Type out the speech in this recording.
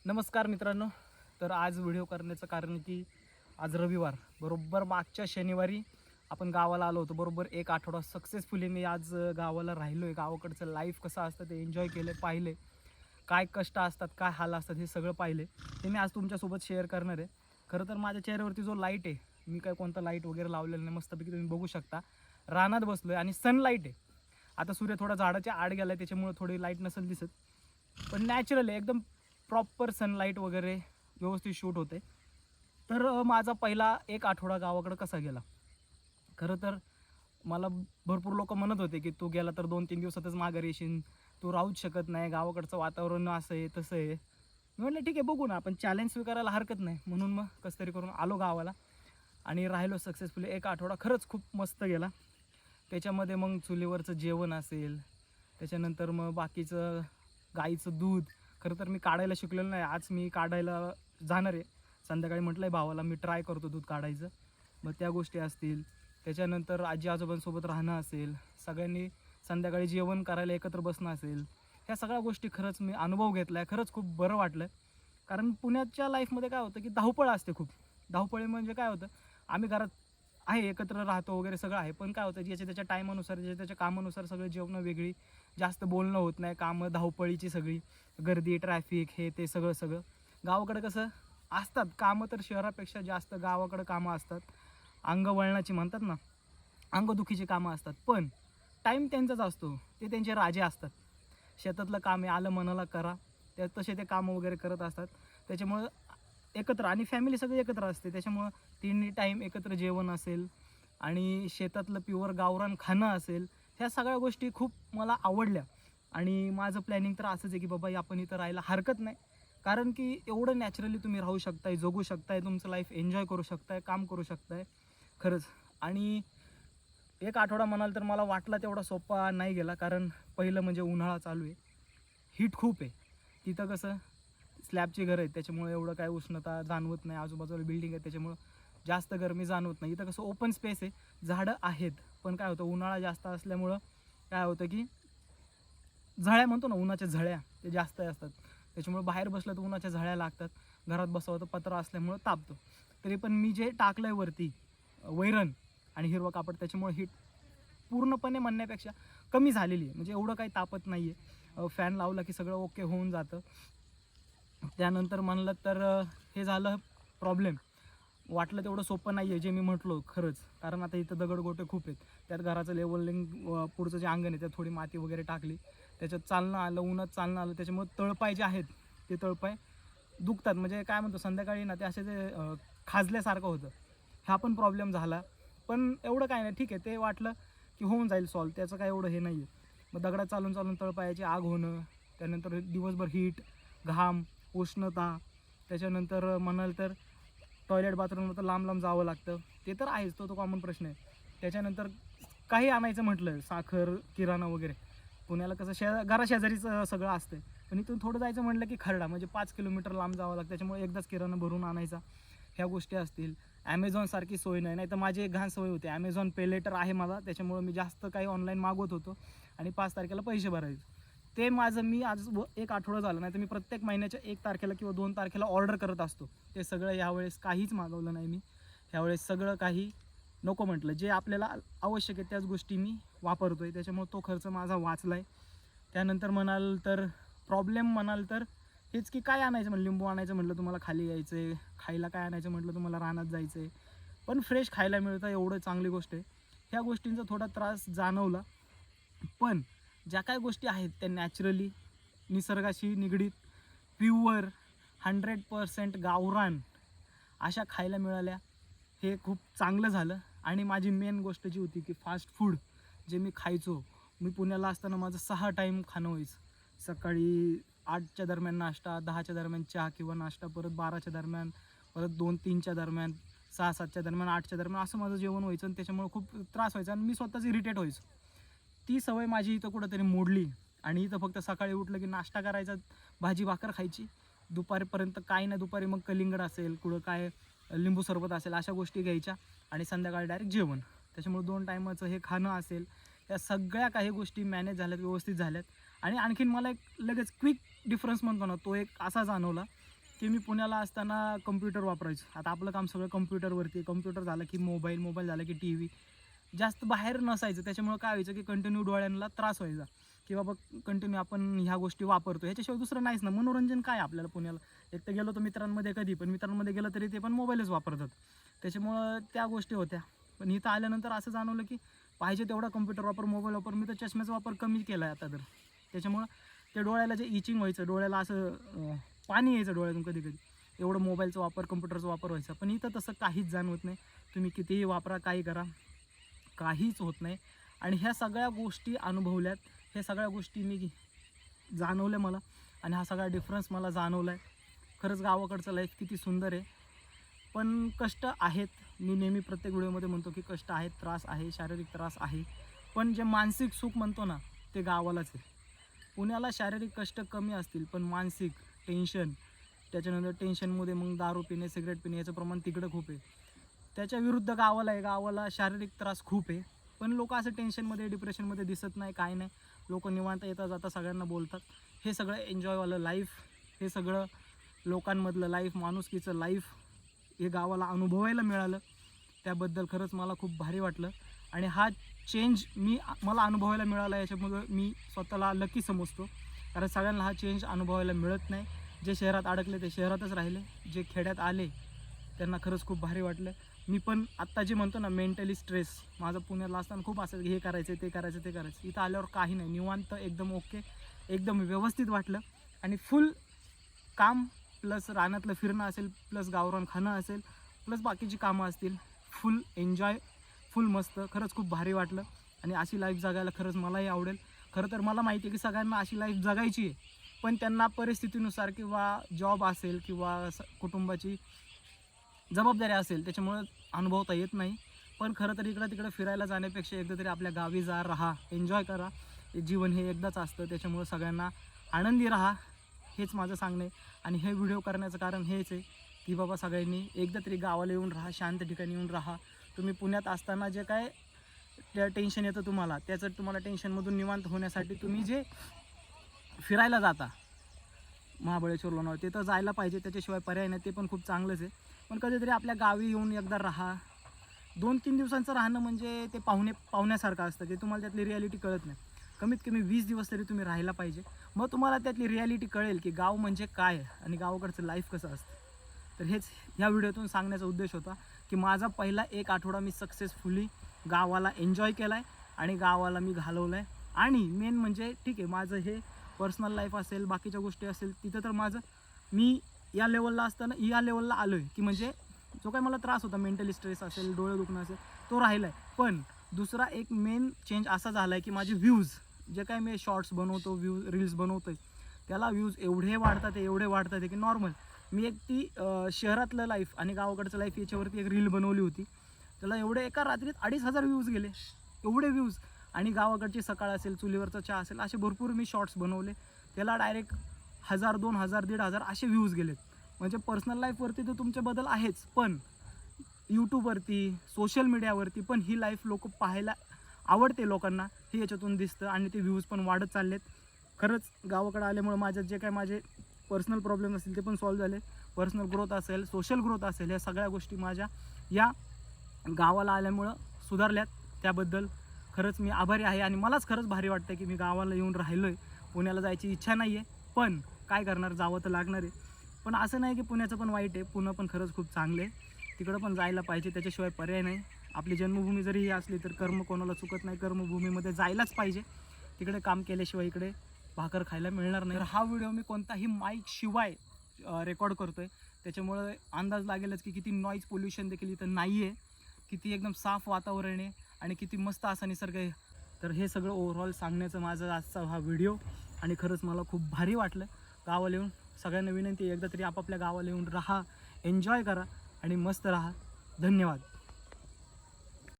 नमस्कार मित्रांनो. तर आज व्हिडिओ करण्याचं कारण की आज रविवार, बरोबर मागच्या शनिवारी आपण गावाला आलो होतो. बरोबर एक आठवडा सक्सेसफुली मी आज गावाला राहिलो आहे. गावाकडचं लाईफ कसं असतं ते एन्जॉय केलं, पाहिले काय कष्ट असतात, काय हाल असतात, हे सगळं पाहिले. ते मी आज तुमच्यासोबत शेअर करणार आहे. खरं तर माझ्या चेहऱ्यावरती जो लाईट आहे, मी काय कोणता लाईट वगैरे लावलेला नाही, मस्तपैकी तुम्ही बघू शकता. रानात बसलो आहे आणि सनलाईट आहे. आता सूर्य थोडा झाडाच्या आड गेला आहे, त्याच्यामुळे थोडी लाईट नसेल दिसत, पण नॅचरल आहे एकदम. प्रॉपर सनलाईट वगैरे व्यवस्थित शूट होते. तर माझा पहिला एक आठवडा गावाकडं कसा गेला. खरं तर मला भरपूर लोक म्हणत होते की तू गेला तर 2-3 दिवसातच माघारी येशील, तू राहूच शकत नाही, गावाकडचं वातावरण असं आहे तसं आहे. मी म्हटलं ठीक आहे, बघू ना, आपण चॅलेंज स्वीकारायला हरकत नाही. म्हणून मग कसं तरी करून आलो गावाला आणि राहिलो सक्सेसफुली. एक आठवडा खरंच खूप मस्त गेला. त्याच्यामध्ये मग चुलीवरचं जेवण असेल, त्याच्यानंतर मग बाकीचं गाईचं दूध. खरं तर मी काढायला शिकलेलं नाही, आज मी काढायला जाणार आहे. संध्याकाळी म्हटलं आहे भावाला मी ट्राय करतो दूध काढायचं. मग त्या गोष्टी असतील, त्याच्यानंतर आजी आजोबांसोबत राहणं असेल, सगळ्यांनी संध्याकाळी जेवण करायला एकत्र बसणं असेल, ह्या सगळ्या गोष्टी खरंच मी अनुभव घेतला आहे. खरंच खूप बरं वाटलं. कारण पुण्याच्या लाईफमध्ये काय होतं की धावपळ असते खूप. धावपळी म्हणजे काय होतं, आम्ही घरात आहे एकत्र राहतो वगैरे सगळं आहे, पण काय होतं ज्याच्या त्याच्या टायमानुसार, ज्याच्या त्याच्या कामानुसार सगळं जेवणं वेगळी, जास्त बोलणं होत नाही, कामं धावपळीची सगळी, गर्दी, ट्रॅफिक, हे ते सगळं सगळं. गावाकडं कसं असतात कामं, तर शहरापेक्षा जास्त गावाकडं कामं असतात. अंगवळणाची म्हणतात ना, अंगदुखीची कामं असतात, पण टाईम त्यांचाच असतो, ते त्यांचे राजे असतात. शेतातलं काम आहे, आलं मनाला करा, त्या तसे ते कामं वगैरे करत असतात. त्याच्यामुळं एकत्र आणि फॅमिली सगळी एकत्र असते, त्याच्यामुळं तिन्ही टाईम एकत्र जेवण असेल आणि शेतातलं प्युअर गावरान खाणं असेल, ह्या सगळ्या गोष्टी खूप मला आवडल्या. आणि माझं प्लॅनिंग तर असंच आहे की बाबा आपण इथं राहायला हरकत नाही, कारण की एवढं नॅचरली तुम्ही राहू शकताय, जगू शकताय, तुमचं लाईफ एन्जॉय करू शकताय, काम करू शकताय खरंच. आणि एक आठवडा म्हणाल तर मला वाटला तेवढा सोपा नाही गेला, कारण पहिलं म्हणजे उन्हाळा चालू आहे, हीट खूप आहे. तिथं कसं स्लॅबची घरं आहेत, त्याच्यामुळे एवढं काय उष्णता जाणवत नाही, आजूबाजूला बिल्डिंग आहे त्याच्यामुळं जास्त गरमी जाणवत नाही. इथं कसं ओपन स्पेस आहे, झाडं आहेत, पण काय होतं उन्हाळा जास्त असल्यामुळं काय होतं की झळ्या म्हणतो ना, उन्हाच्या झळ्या ते जास्त असतात. त्याच्यामुळे बाहेर बसलं तर उन्हाच्या झळ्या लागतात, घरात बसावं तर पत्रा असल्यामुळं तापतं. तरी पण मी जे टाकलं आहे वरती वैरण आणि हिरवं कापड, त्याच्यामुळे हीट पूर्णपणे म्हणण्यापेक्षा कमी झालेली आहे. म्हणजे एवढं काही तापत नाही आहे. फॅन लावला की सगळं ओके होऊन जातं. त्यानंतर म्हणलं तर हे झालं प्रॉब्लेम. वाटलं तेवढं सोपं नाही आहे जे मी म्हटलो खरंच. कारण आता इथं दगडगोटे खूप आहेत. त्यात घराचं लेवलिंग, पुढचं जे अंगण आहे त्यात थोडी माती वगैरे टाकली. त्याच्यात चालणं आलं, उन्हात चालणं आलं. त्याच्यामुळे तळपाय जे आहेत ते तळपाय दुखतात. म्हणजे काय म्हणतो संध्याकाळी ना ते असे ते खाजल्यासारखं होतं. हा पण प्रॉब्लेम झाला. पण एवढं काय नाही, ठीक आहे. ते वाटलं की होऊन जाईल सॉल्व्ह, त्याचं काय एवढं हे नाही आहे. मग दगडात चालून चालून तळपायाची आग होणं, त्यानंतर दिवसभर हीट, घाम, उष्णता, त्याच्यानंतर म्हणाल तर टॉयलेट बाथरूमला तर लांब लांब जावं लागतं. ते तर आहेच, तो कॉमन प्रश्न आहे. त्याच्यानंतर काही आणायचं म्हटलं, साखर, किराणा वगैरे, पुण्याला कसं घराशेजारीचं सगळं असतं. पण इथून थोडं जायचं म्हटलं की खरडा, म्हणजे 5 किलोमीटर लांब जावं लागतं. त्याच्यामुळे एकदाच किराणा भरून आणायचा, ह्या गोष्टी असतील. ॲमेझॉनसारखी सोय नाही, नाही तर माझी एक घाण सवय होती. ॲमेझॉन पे लेटर आहे मला, त्याच्यामुळं मी जास्त काही ऑनलाईन मागवत होतो आणि 5 तारखेला पैसे भरायचे. ते माझं मी आज एक आठवडा झालं, नाही तर मी प्रत्येक महिन्याच्या 1 तारखेला किंवा 2 तारखेला ऑर्डर करत असतो. ते सगळं यावेळेस काहीच मागवलं नाही मी. ह्यावेळेस सगळं काही नको म्हटलं. जे आपल्याला आवश्यक आहे त्याच गोष्टी मी वापरतो आहे, त्याच्यामुळे तो खर्च माझा वाचला आहे. त्यानंतर म्हणाल तर प्रॉब्लेम म्हणाल तर हेच की काय आणायचं म्हणलं, लिंबू आणायचं म्हटलं तुम्हाला खाली यायचं आहे, खायला काय आणायचं म्हटलं तुम्हाला रानात जायचं आहे, पण फ्रेश खायला मिळतं एवढं चांगली गोष्ट आहे. ह्या गोष्टींचा थोडा त्रास जाणवला. पण ज्या काही गोष्टी आहेत त्या नॅचरली, निसर्गाशी निगडीत, प्युअर, 100% गावरान अशा खायला मिळाल्या. हे खूप चांगलं झालं. आणि माझी मेन गोष्ट जी होती की फास्ट फूड जे मी खायचो, मी पुण्याला असताना माझं 6 टाईम खाणं व्हायचं. सकाळी 8च्या दरम्यान नाश्ता, 10च्या दरम्यान चहा किंवा नाश्ता, परत 12च्या दरम्यान, परत 2-3च्या दरम्यान, 6-7च्या दरम्यान, 8च्या दरम्यान, असं माझं जेवण व्हायचं. आणि त्याच्यामुळे खूप त्रास व्हायचा आणि मी स्वतःच इरिटेट व्हायचो. ती सवय माझी इथं कुठंतरी मोडली. आणि इथं फक्त सकाळी उठलं की नाश्ता करायचा, भाजी भाकर खायची, दुपारपर्यंत काय नाही. दुपारी मग कलिंगड असेल, कुठं काय लिंबू सरबत असेल, अशा गोष्टी घ्यायच्या आणि संध्याकाळी डायरेक्ट जेवण. त्याच्यामुळे 2 टायमाचं हे खाणं असेल, या सगळ्या काही गोष्टी मॅनेज झाल्यात, व्यवस्थित झाल्यात. आणि आणखीन मला एक लगेच क्विक डिफरन्स म्हणतो ना, तो एक असा जाणवला की मी पुण्याला असताना कम्प्युटर वापरायचो. आता आपलं काम सगळं कम्प्युटरवरती, कम्प्युटर झालं की मोबाईल, मोबाईल झाला की टी व्ही, जास्त बाहेर नसायचं. त्याच्यामुळं काय व्हायचं की कंटिन्यू डोळ्यांना त्रास व्हायचा, की बाबा कंटिन्यू आपण ह्या गोष्टी वापरतो, ह्याच्याशिवाय दुसरं नाहीच ना. मनोरंजन काय आपल्याला पुण्याला, एक तर गेलो तर मित्रांमध्ये कधी, पण मित्रांमध्ये गेलं तरी ते पण मोबाईलच वापरतात. त्याच्यामुळं त्या गोष्टी होत्या. पण इथं आल्यानंतर असं जाणवलं की पाहिजे तेवढा कम्प्युटर वापर, मोबाईल वापर. मी तर चष्म्याचा वापर कमी केला आहे आता तर. त्याच्यामुळं ते डोळ्याला जे इचिंग व्हायचं, डोळ्याला असं पाणी यायचं डोळ्यातून कधी कधी, एवढं मोबाईलचा वापर, कम्प्युटरचा वापर व्हायचा. पण इथं तसं काहीच जाणवत नाही. तुम्ही कितीही वापरा, काही करा, काहीच होत नाही. आणि ह्या सगळ्या गोष्टी अनुभवल्यात, ह्या सगळ्या गोष्टी मी जाणवल्या मला, आणि हा सगळा डिफरन्स मला जाणवला आहे. खरंच गावाकडचं लाईफ किती सुंदर आहे. पण कष्ट आहेत. मी नेहमी प्रत्येक व्हिडिओमध्ये म्हणतो की कष्ट आहेत, त्रास आहे, शारीरिक त्रास आहे. पण जे मानसिक सुख म्हणतो ना, ते गावालाच आहे. पुण्याला शारीरिक कष्ट कमी असतील, पण मानसिक टेन्शन, त्याच्यानंतर टेन्शनमध्ये मग दारू पिणे, सिगरेट पिणे याचं प्रमाण तिकडं खूप आहे. त्याच्या विरुद्ध गावाला आहे. गावाला शारीरिक त्रास खूप आहे, पण लोक असं टेन्शनमध्ये, डिप्रेशनमध्ये दिसत नाही, काय नाही. लोक निवांत येता जाता सगळ्यांना बोलतात. हे सगळं एन्जॉयवालं लाईफ, हे सगळं लोकांमधलं लाईफ, माणुसकीचं लाईफ, हे गावाला अनुभवायला मिळालं. त्याबद्दल खरंच मला खूप भारी वाटलं. आणि हा चेंज मला अनुभवायला मिळाला, याच्यामुळं मी स्वतःला लकी समजतो. कारण सगळ्यांना हा चेंज अनुभवायला मिळत नाही. जे शहरात अडकले ते शहरातच राहिले, जे खेड्यात आले त्यांना खरंच खूप भारी वाटलं. मी पण आत्ता जे म्हणतो ना, मेंटली स्ट्रेस माझं पुण्याला असताना खूप असेल की हे करायचं, ते करायचं, ते करायचं. इथं आल्यावर काही नाही, निवांत, एकदम ओके, एकदम व्यवस्थित वाटलं. आणि फुल काम प्लस रानातलं फिरणं असेल, प्लस गावरान खाणं असेल, प्लस बाकीची कामं असतील, फुल एन्जॉय, फुल मस्त. खरंच खूप भारी वाटलं. आणि अशी लाईफ जगायला खरंच मलाही आवडेल. खरं तर मला माहिती आहे की सगळ्यांना अशी लाईफ जगायची आहे, पण त्यांना परिस्थितीनुसार किंवा जॉब असेल किंवा कुटुंबाची जबाबदारी असेल, त्याच्यामुळं अनुभवता येत नाही. पण खरं तर इकडं तिकडं फिरायला जाण्यापेक्षा एकदा तरी आपल्या गावी जा, राहा, एन्जॉय करा. हे जीवन हे एकदाच असतं. त्याच्यामुळं सगळ्यांना आनंदी राहा, हेच माझं सांगणं आहे. आणि हे व्हिडिओ करण्याचं कारण हेच आहे की बाबा सगळ्यांनी एकदा तरी गावाला येऊन राहा, शांत ठिकाणी येऊन राहा. तुम्ही पुण्यात असताना जे काय त्या टेन्शन येतं तुम्हाला, त्याचं तुम्हाला टेन्शनमधून निवांत होण्यासाठी तुम्ही जे फिरायला जाता महाबळेश्वर, लोणावळा, ते तर जायला पाहिजे, त्याच्याशिवाय पर्याय नाही. ते पण खूप चांगलंच आहे. पण कधीतरी आपल्या गावी येऊन एकदा राहा. 2-3 दिवसांचं राहणं म्हणजे ते पाहुण्यासारखं असतं, की तुम्हाला त्यातली रिॲलिटी कळत नाही. कमीत कमी 20 दिवस तरी तुम्ही राहायला पाहिजे. मग तुम्हाला त्यातली रिॲलिटी कळेल की गाव म्हणजे काय आणि गावाकडचं लाईफ कसं असतं. तर हेच ह्या व्हिडिओतून सांगण्याचा उद्देश होता की माझा पहिला 1 आठवडा मी सक्सेसफुली गावाला एन्जॉय केला आहे आणि गावाला मी घालवलं आहे. आणि मेन म्हणजे ठीक आहे, माझं हे पर्सनल लाईफ असेल, बाकीच्या गोष्टी असेल, तिथं तर मी या लेवलला असताना या लेवलला आलो आहे की म्हणजे जो काही मला त्रास होता, मेंटली स्ट्रेस असेल, डोळे दुखणं असेल, तो राहिला आहे. पण दुसरा एक मेन चेंज असा झाला आहे की माझे व्ह्यूज, जे काय मी शॉर्ट्स बनवतो, रील्स बनवतो आहे, त्याला व्ह्यूज एवढे वाढतात की नॉर्मल. मी एक ती शहरातलं लाईफ आणि गावाकडचं लाईफ याच्यावरती एक रील बनवली होती, त्याला एवढे एका रात्रीत 2,500 व्ह्यूज गेले, एवढे व्ह्यूज. आणि गावाकडची सकाळ असेल, चुलीवरचा चहा असेल, असे भरपूर मी शॉर्ट्स बनवले, त्याला डायरेक्ट 1,000, 2,000, 1,500 असे व्ह्यूज गेलेत. म्हणजे पर्सनल लाईफवरती तर तुमचे बदल आहेच, पण यूट्यूबवरती, सोशल मीडियावरती पण ही लाईफ लोक पाहायला आवडते लोकांना, हे याच्यातून दिसतं. आणि ते व्ह्यूज पण वाढत चाललेत. खरंच गावाकडे आल्यामुळे माझ्यात जे काय माझे पर्सनल प्रॉब्लेम असतील ते पण सॉल्व्ह झाले. पर्सनल ग्रोथ असेल, सोशल ग्रोथ असेल, या सगळ्या गोष्टी माझ्या या गावाला आल्यामुळं सुधारल्यात. त्याबद्दल खरंच मी आभारी आहे. आणि मलाच खरंच भारी वाटतं की मी गावाला येऊन राहिलो आहे. पुण्याला जायची इच्छा नाही आहे, पण काय करणार, जावं तर लागणार आहे. पण असं नाही की पुण्याचं पण वाईट आहे, पुणं पण खरंच खूप चांगलं आहे. तिकडं पण जायला पाहिजे, त्याच्याशिवाय पर्याय नाही. आपली जन्मभूमी जरी ही असली तर कर्म कोणाला चुकत नाही, कर्मभूमीमध्ये जायलाच पाहिजे. तिकडे काम केल्याशिवाय इकडे भाकर खायला मिळणार नाही. तर हा व्हिडिओ मी कोणताही माईक शिवाय रेकॉर्ड करतो आहे, त्याच्यामुळे अंदाज लागेलच की किती नॉईज पोल्युशन देखील इथं नाही आहे, किती एकदम साफ वातावरण आहे आणि किती मस्त असा निसर्ग आहे. तर हे सगळं ओव्हरऑल सांगण्याचं माझं आजचा हा व्हिडिओ. आणि खरंच मला खूप भारी वाटलं गावाला येऊन. सगळ्यांना विनंती आहे, एकदा तरी आपापल्या गावाला येऊन राहा, एन्जॉय करा आणि मस्त राहा. धन्यवाद.